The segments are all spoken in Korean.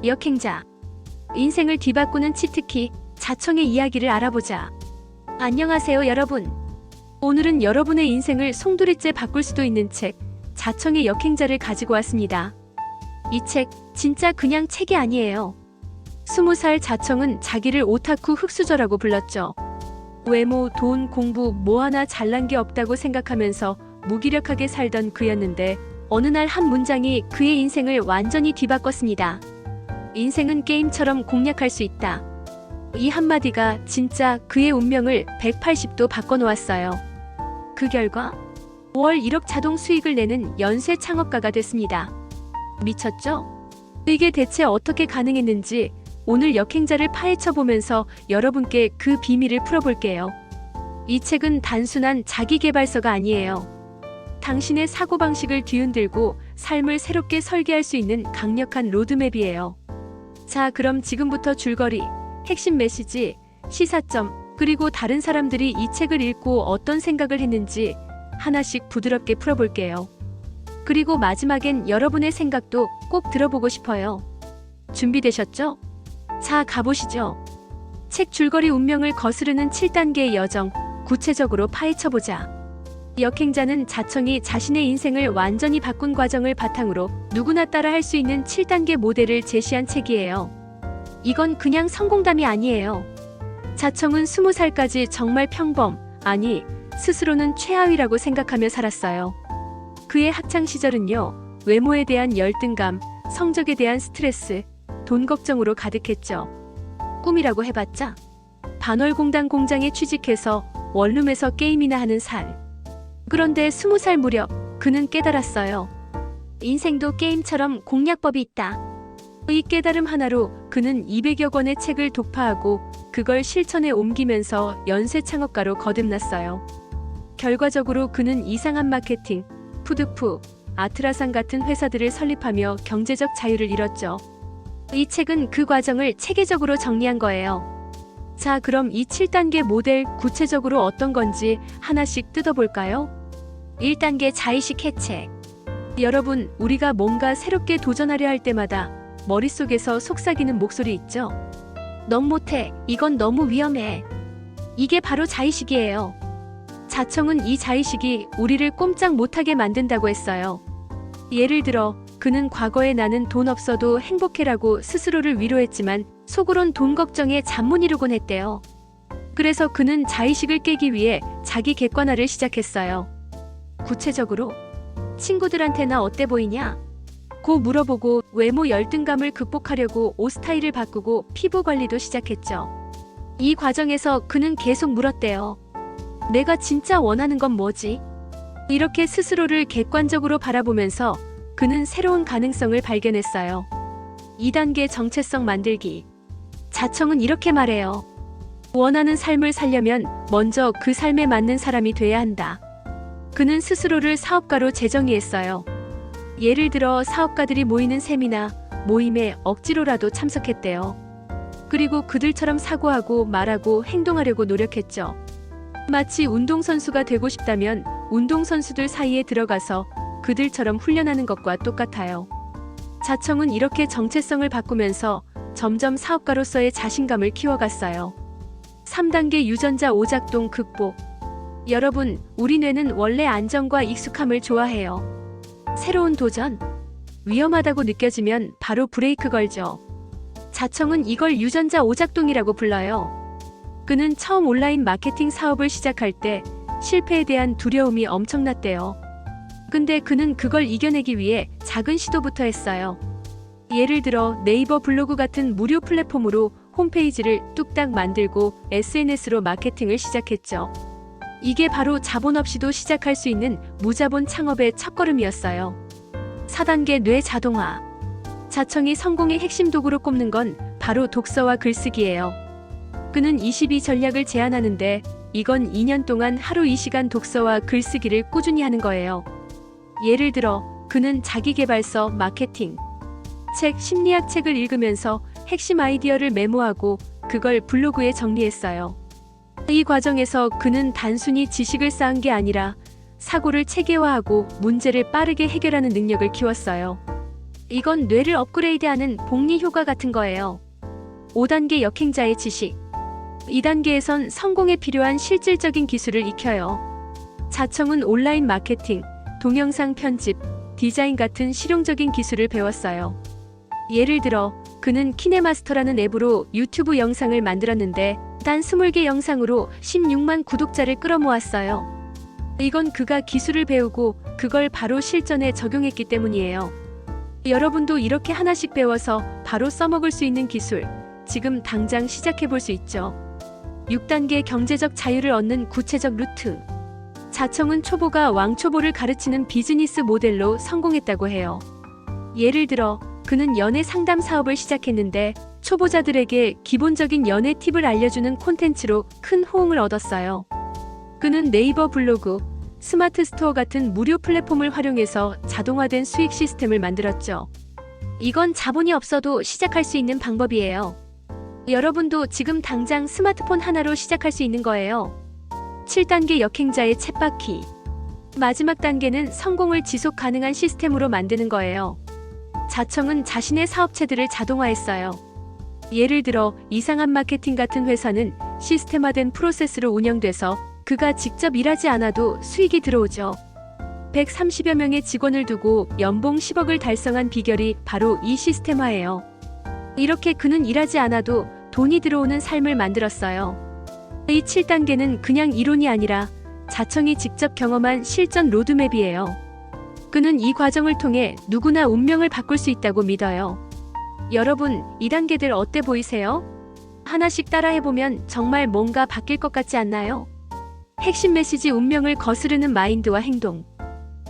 역행자. 인생을 뒤바꾸는 치트키, 자청의 이야기를 알아보자. 안녕하세요, 여러분. 오늘은 여러분의 인생을 송두리째 바꿀 수도 있는 책, 자청의 역행자를 가지고 왔습니다. 이 책, 진짜 그냥 책이 아니에요. 20살 자청은 자기를 오타쿠 흙수저라고 불렀죠. 외모, 돈, 공부 뭐 하나 잘난 게 없다고 생각하면서 무기력하게 살던 그였는데 어느 날 한 문장이 그의 인생을 완전히 뒤바꿨습니다. 인생은 게임처럼 공략할 수 있다. 이 한마디가 진짜 그의 운명을 180도 바꿔놓았어요. 그 결과 월 1억 자동 수익을 내는 연쇄 창업가가 됐습니다. 미쳤죠? 이게 대체 어떻게 가능했는지 오늘 역행자를 파헤쳐보면서 여러분께 그 비밀을 풀어볼게요. 이 책은 단순한 자기계발서가 아니에요. 당신의 사고방식을 뒤흔들고 삶을 새롭게 설계할 수 있는 강력한 로드맵이에요. 자, 그럼 지금부터 줄거리, 핵심 메시지, 시사점, 그리고 다른 사람들이 이 책을 읽고 어떤 생각을 했는지 하나씩 부드럽게 풀어볼게요. 그리고 마지막엔 여러분의 생각도 꼭 들어보고 싶어요. 준비되셨죠? 자, 가보시죠. 책 줄거리 운명을 거스르는 7단계의 여정, 구체적으로 파헤쳐보자. 역행자는 자청이 자신의 인생을 완전히 바꾼 과정을 바탕으로 누구나 따라 할 수 있는 7단계 모델을 제시한 책이에요. 이건 그냥 성공담이 아니에요. 자청은 20살까지 정말 평범, 아니, 스스로는 최하위라고 생각하며 살았어요. 그의 학창시절은요, 외모에 대한 열등감, 성적에 대한 스트레스, 돈 걱정으로 가득했죠. 꿈이라고 해봤자 반월공단 공장에 취직해서 원룸에서 게임이나 하는 살. 그런데 20살 무렵 그는 깨달았어요. 인생도 게임처럼 공략법이 있다. 이 깨달음 하나로 그는 200여 권의 책을 독파하고 그걸 실천에 옮기면서 연쇄 창업가로 거듭났어요. 결과적으로 그는 이상한 마케팅, 푸드푸, 아트라상 같은 회사들을 설립하며 경제적 자유를 이뤘죠. 이 책은 그 과정을 체계적으로 정리한 거예요. 자, 그럼 이 7단계 모델 구체적으로 어떤 건지 하나씩 뜯어볼까요? 1단계 자의식 해체. 여러분, 우리가 뭔가 새롭게 도전하려 할 때마다 머릿속에서 속삭이는 목소리 있죠? 넌 못해. 이건 너무 위험해. 이게 바로 자의식이에요. 자청은 이 자의식이 우리를 꼼짝 못하게 만든다고 했어요. 예를 들어, 그는 과거에 나는 돈 없어도 행복해라고 스스로를 위로했지만 속으론 돈 걱정에 잠 못 이루곤 했대요. 그래서 그는 자의식을 깨기 위해 자기 객관화를 시작했어요. 구체적으로 친구들한테 나 어때 보이냐? 고 물어보고 외모 열등감을 극복하려고 옷 스타일을 바꾸고 피부 관리도 시작했죠. 이 과정에서 그는 계속 물었대요. 내가 진짜 원하는 건 뭐지? 이렇게 스스로를 객관적으로 바라보면서 그는 새로운 가능성을 발견했어요. 2단계 정체성 만들기. 자청은 이렇게 말해요. 원하는 삶을 살려면 먼저 그 삶에 맞는 사람이 돼야 한다. 그는 스스로를 사업가로 재정의했어요. 예를 들어 사업가들이 모이는 세미나, 모임에 억지로라도 참석했대요. 그리고 그들처럼 사고하고 말하고 행동하려고 노력했죠. 마치 운동선수가 되고 싶다면 운동선수들 사이에 들어가서 그들처럼 훈련하는 것과 똑같아요. 자청은 이렇게 정체성을 바꾸면서 점점 사업가로서의 자신감을 키워갔어요. 3단계 유전자 오작동 극복. 여러분, 우리 뇌는 원래 안정과 익숙함을 좋아해요. 새로운 도전? 위험하다고 느껴지면 바로 브레이크 걸죠. 자청은 이걸 유전자 오작동이라고 불러요. 그는 처음 온라인 마케팅 사업을 시작할 때 실패에 대한 두려움이 엄청났대요. 근데 그는 그걸 이겨내기 위해 작은 시도부터 했어요. 예를 들어 네이버 블로그 같은 무료 플랫폼으로 홈페이지를 뚝딱 만들고 SNS로 마케팅을 시작했죠. 이게 바로 자본 없이도 시작할 수 있는 무자본 창업의 첫걸음이었어요. 4단계 뇌 자동화. 자청이 성공의 핵심 도구로 꼽는 건 바로 독서와 글쓰기예요. 그는 22 전략을 제안하는데 이건 2년 동안 하루 2시간 독서와 글쓰기를 꾸준히 하는 거예요. 예를 들어 그는 자기계발서, 마케팅, 책, 심리학 책을 읽으면서 핵심 아이디어를 메모하고 그걸 블로그에 정리했어요. 이 과정에서 그는 단순히 지식을 쌓은 게 아니라 사고를 체계화하고 문제를 빠르게 해결하는 능력을 키웠어요. 이건 뇌를 업그레이드하는 복리 효과 같은 거예요. 5단계 역행자의 지식. 2단계에선 성공에 필요한 실질적인 기술을 익혀요. 자청은 온라인 마케팅, 동영상 편집, 디자인 같은 실용적인 기술을 배웠어요. 예를 들어 그는 키네마스터라는 앱으로 유튜브 영상을 만들었는데 단 20개 영상으로 16만 구독자를 끌어모았어요. 이건 그가 기술을 배우고 그걸 바로 실전에 적용했기 때문이에요. 여러분도 이렇게 하나씩 배워서 바로 써먹을 수 있는 기술, 지금 당장 시작해볼 수 있죠. 6단계 경제적 자유를 얻는 구체적 루트. 자청은 초보가 왕초보를 가르치는 비즈니스 모델로 성공했다고 해요. 예를 들어 그는 연애 상담 사업을 시작했는데 초보자들에게 기본적인 연애 팁을 알려주는 콘텐츠로 큰 호응을 얻었어요. 그는 네이버 블로그, 스마트 스토어 같은 무료 플랫폼을 활용해서 자동화된 수익 시스템을 만들었죠. 이건 자본이 없어도 시작할 수 있는 방법이에요. 여러분도 지금 당장 스마트폰 하나로 시작할 수 있는 거예요. 7단계 역행자의 쳇바퀴. 마지막 단계는 성공을 지속 가능한 시스템으로 만드는 거예요. 자청은 자신의 사업체들을 자동화했어요. 예를 들어 이상한 마케팅 같은 회사는 시스템화된 프로세스로 운영돼서 그가 직접 일하지 않아도 수익이 들어오죠. 130여 명의 직원을 두고 연봉 10억을 달성한 비결이 바로 이 시스템화예요. 이렇게 그는 일하지 않아도 돈이 들어오는 삶을 만들었어요. 이 7단계는 그냥 이론이 아니라 자청이 직접 경험한 실전 로드맵이에요. 그는 이 과정을 통해 누구나 운명을 바꿀 수 있다고 믿어요. 여러분, 이 단계들 어때 보이세요? 하나씩 따라해보면 정말 뭔가 바뀔 것 같지 않나요? 핵심 메시지 운명을 거스르는 마인드와 행동.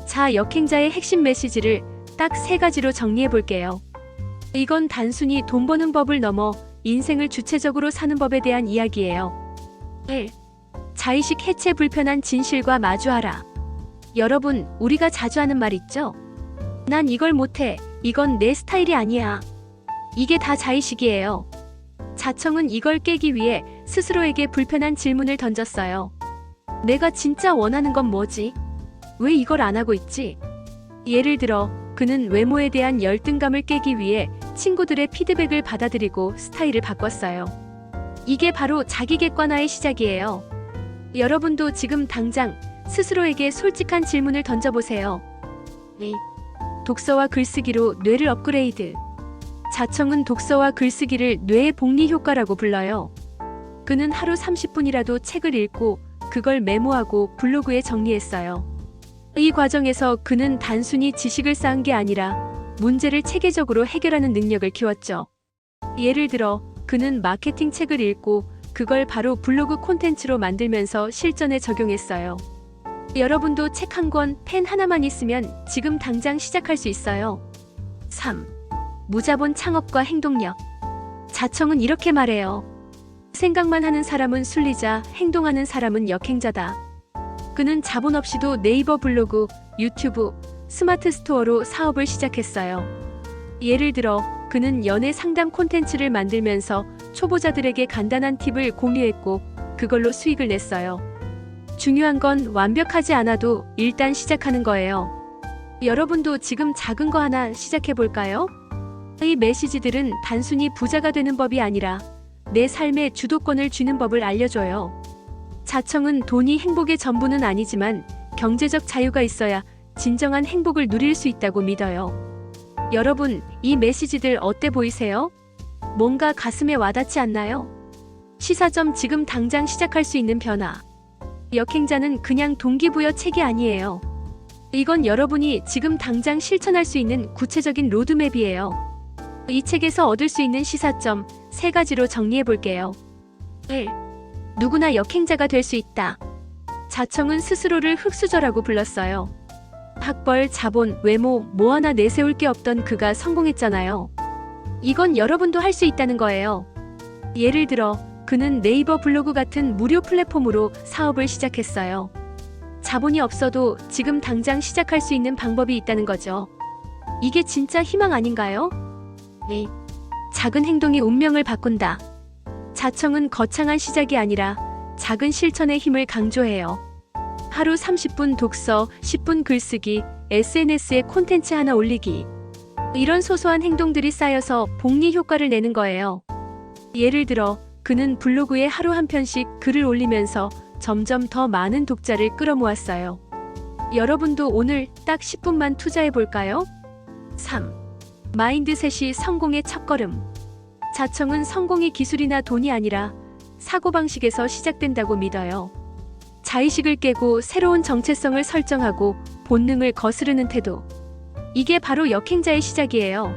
자, 역행자의 핵심 메시지를 딱 3가지로 정리해볼게요. 이건 단순히 돈 버는 법을 넘어 인생을 주체적으로 사는 법에 대한 이야기예요. 1. 자의식 해체 불편한 진실과 마주하라. 여러분, 우리가 자주 하는 말 있죠? 난 이걸 못해. 이건 내 스타일이 아니야. 이게 다 자의식이에요. 자청은 이걸 깨기 위해 스스로에게 불편한 질문을 던졌어요. 내가 진짜 원하는 건 뭐지? 왜 이걸 안 하고 있지? 예를 들어, 그는 외모에 대한 열등감을 깨기 위해 친구들의 피드백을 받아들이고 스타일을 바꿨어요. 이게 바로 자기 객관화의 시작이에요. 여러분도 지금 당장 스스로에게 솔직한 질문을 던져보세요. 2. 독서와 글쓰기로 뇌를 업그레이드. 자청은 독서와 글쓰기를 뇌의 복리 효과라고 불러요. 그는 하루 30분이라도 책을 읽고 그걸 메모하고 블로그에 정리했어요. 이 과정에서 그는 단순히 지식을 쌓은 게 아니라 문제를 체계적으로 해결하는 능력을 키웠죠. 예를 들어 그는 마케팅 책을 읽고 그걸 바로 블로그 콘텐츠로 만들면서 실전에 적용했어요. 여러분도 책 한 권, 펜 하나만 있으면 지금 당장 시작할 수 있어요. 3. 무자본 창업과 행동력. 자청은 이렇게 말해요. 생각만 하는 사람은 순리자, 행동하는 사람은 역행자다. 그는 자본 없이도 네이버 블로그, 유튜브, 스마트 스토어로 사업을 시작했어요. 예를 들어 그는 연애 상담 콘텐츠를 만들면서 초보자들에게 간단한 팁을 공유했고 그걸로 수익을 냈어요. 중요한 건 완벽하지 않아도 일단 시작하는 거예요. 여러분도 지금 작은 거 하나 시작해 볼까요? 이 메시지들은 단순히 부자가 되는 법이 아니라 내 삶의 주도권을 쥐는 법을 알려줘요. 자청은 돈이 행복의 전부는 아니지만 경제적 자유가 있어야 진정한 행복을 누릴 수 있다고 믿어요. 여러분, 이 메시지들 어때 보이세요? 뭔가 가슴에 와닿지 않나요? 시사점 지금 당장 시작할 수 있는 변화. 역행자는 그냥 동기부여 책이 아니에요. 이건 여러분이 지금 당장 실천할 수 있는 구체적인 로드맵이에요. 이 책에서 얻을 수 있는 시사점 3가지로 정리해 볼게요. 1. 누구나 역행자가 될 수 있다. 자청은 스스로를 흙수저라고 불렀어요. 학벌, 자본, 외모 뭐 하나 내세울 게 없던 그가 성공했잖아요. 이건 여러분도 할 수 있다는 거예요. 예를 들어 그는 네이버 블로그 같은 무료 플랫폼으로 사업을 시작했어요. 자본이 없어도 지금 당장 시작할 수 있는 방법이 있다는 거죠. 이게 진짜 희망 아닌가요? 네. 작은 행동이 운명을 바꾼다. 자청은 거창한 시작이 아니라 작은 실천의 힘을 강조해요. 하루 30분 독서, 10분 글쓰기, SNS에 콘텐츠 하나 올리기. 이런 소소한 행동들이 쌓여서 복리 효과를 내는 거예요. 예를 들어 그는 블로그에 하루 한 편씩 글을 올리면서 점점 더 많은 독자를 끌어모았어요. 여러분도 오늘 딱 10분만 투자해 볼까요? 3. 마인드셋이 성공의 첫걸음. 자청은 성공이 기술이나 돈이 아니라 사고방식에서 시작된다고 믿어요. 자의식을 깨고 새로운 정체성을 설정하고 본능을 거스르는 태도. 이게 바로 역행자의 시작이에요.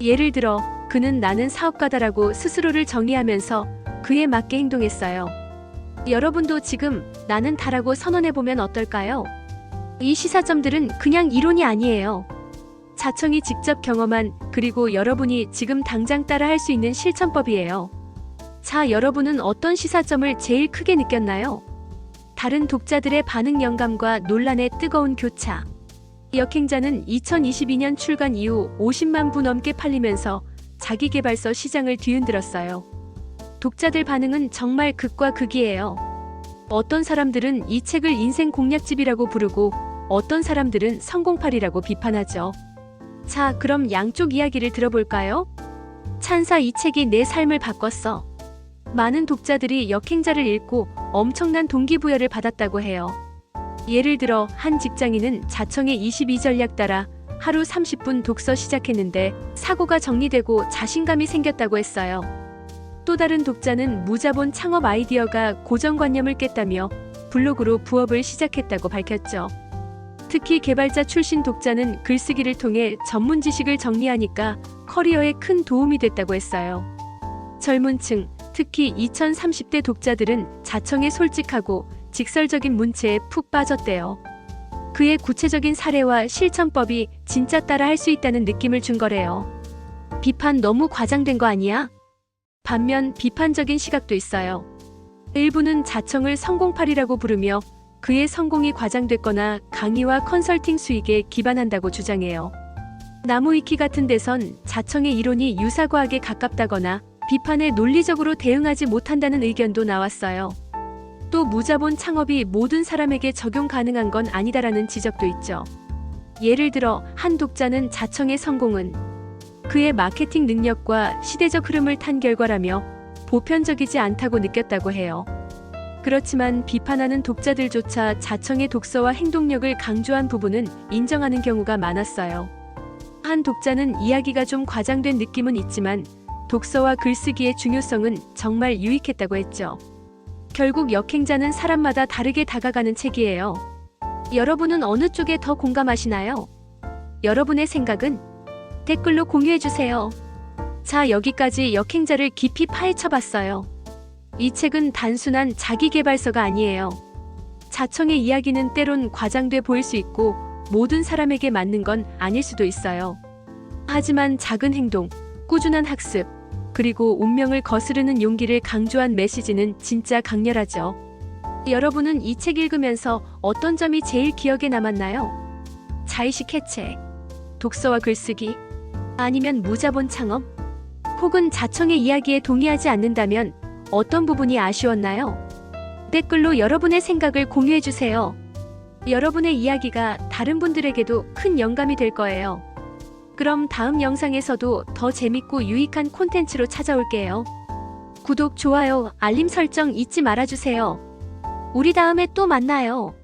예를 들어 그는 나는 사업가다라고 스스로를 정의하면서 그에 맞게 행동했어요. 여러분도 지금 나는 다라고 선언해보면 어떨까요? 이 시사점들은 그냥 이론이 아니에요. 자청이 직접 경험한 그리고 여러분이 지금 당장 따라 할 수 있는 실천법이에요. 자, 여러분은 어떤 시사점을 제일 크게 느꼈나요? 다른 독자들의 반응 영감과 논란의 뜨거운 교차. 역행자는 2022년 출간 이후 50만 부 넘게 팔리면서 자기계발서 시장을 뒤흔들었어요. 독자들 반응은 정말 극과 극이에요. 어떤 사람들은 이 책을 인생 공략집이라고 부르고 어떤 사람들은 성공팔이라고 비판하죠. 자, 그럼 양쪽 이야기를 들어볼까요? 찬사, 이 책이 내 삶을 바꿨어. 많은 독자들이 역행자를 읽고 엄청난 동기부여를 받았다고 해요. 예를 들어 한 직장인은 자청의 22전략 따라 하루 30분 독서 시작했는데 사고가 정리되고 자신감이 생겼다고 했어요. 또 다른 독자는 무자본 창업 아이디어가 고정관념을 깼다며 블로그로 부업을 시작했다고 밝혔죠. 특히 개발자 출신 독자는 글쓰기를 통해 전문 지식을 정리하니까 커리어에 큰 도움이 됐다고 했어요. 젊은 층, 특히 2030대 독자들은 자청에 솔직하고 직설적인 문체에 푹 빠졌대요. 그의 구체적인 사례와 실천법이 진짜 따라 할 수 있다는 느낌을 준 거래요. 비판 너무 과장된 거 아니야? 반면 비판적인 시각도 있어요. 일부는 자청을 성공팔이라고 부르며 그의 성공이 과장됐거나 강의와 컨설팅 수익에 기반한다고 주장해요. 나무위키 같은 데선 자청의 이론이 유사과학에 가깝다거나 비판에 논리적으로 대응하지 못한다는 의견도 나왔어요. 또 무자본 창업이 모든 사람에게 적용 가능한 건 아니다라는 지적도 있죠. 예를 들어 한 독자는 자청의 성공은 그의 마케팅 능력과 시대적 흐름을 탄 결과라며 보편적이지 않다고 느꼈다고 해요. 그렇지만 비판하는 독자들조차 자청의 독서와 행동력을 강조한 부분은 인정하는 경우가 많았어요. 한 독자는 이야기가 좀 과장된 느낌은 있지만 독서와 글쓰기의 중요성은 정말 유익했다고 했죠. 결국 역행자는 사람마다 다르게 다가가는 책이에요. 여러분은 어느 쪽에 더 공감하시나요? 여러분의 생각은 댓글로 공유해주세요. 자, 여기까지 역행자를 깊이 파헤쳐봤어요. 이 책은 단순한 자기계발서가 아니에요. 자청의 이야기는 때론 과장돼 보일 수 있고 모든 사람에게 맞는 건 아닐 수도 있어요. 하지만 작은 행동, 꾸준한 학습, 그리고 운명을 거스르는 용기를 강조한 메시지는 진짜 강렬하죠. 여러분은 이 책 읽으면서 어떤 점이 제일 기억에 남았나요? 자의식 해체, 독서와 글쓰기, 아니면 무자본 창업? 혹은 자청의 이야기에 동의하지 않는다면 어떤 부분이 아쉬웠나요? 댓글로 여러분의 생각을 공유해주세요. 여러분의 이야기가 다른 분들에게도 큰 영감이 될 거예요. 그럼 다음 영상에서도 더 재밌고 유익한 콘텐츠로 찾아올게요. 구독, 좋아요, 알림 설정 잊지 말아주세요. 우리 다음에 또 만나요.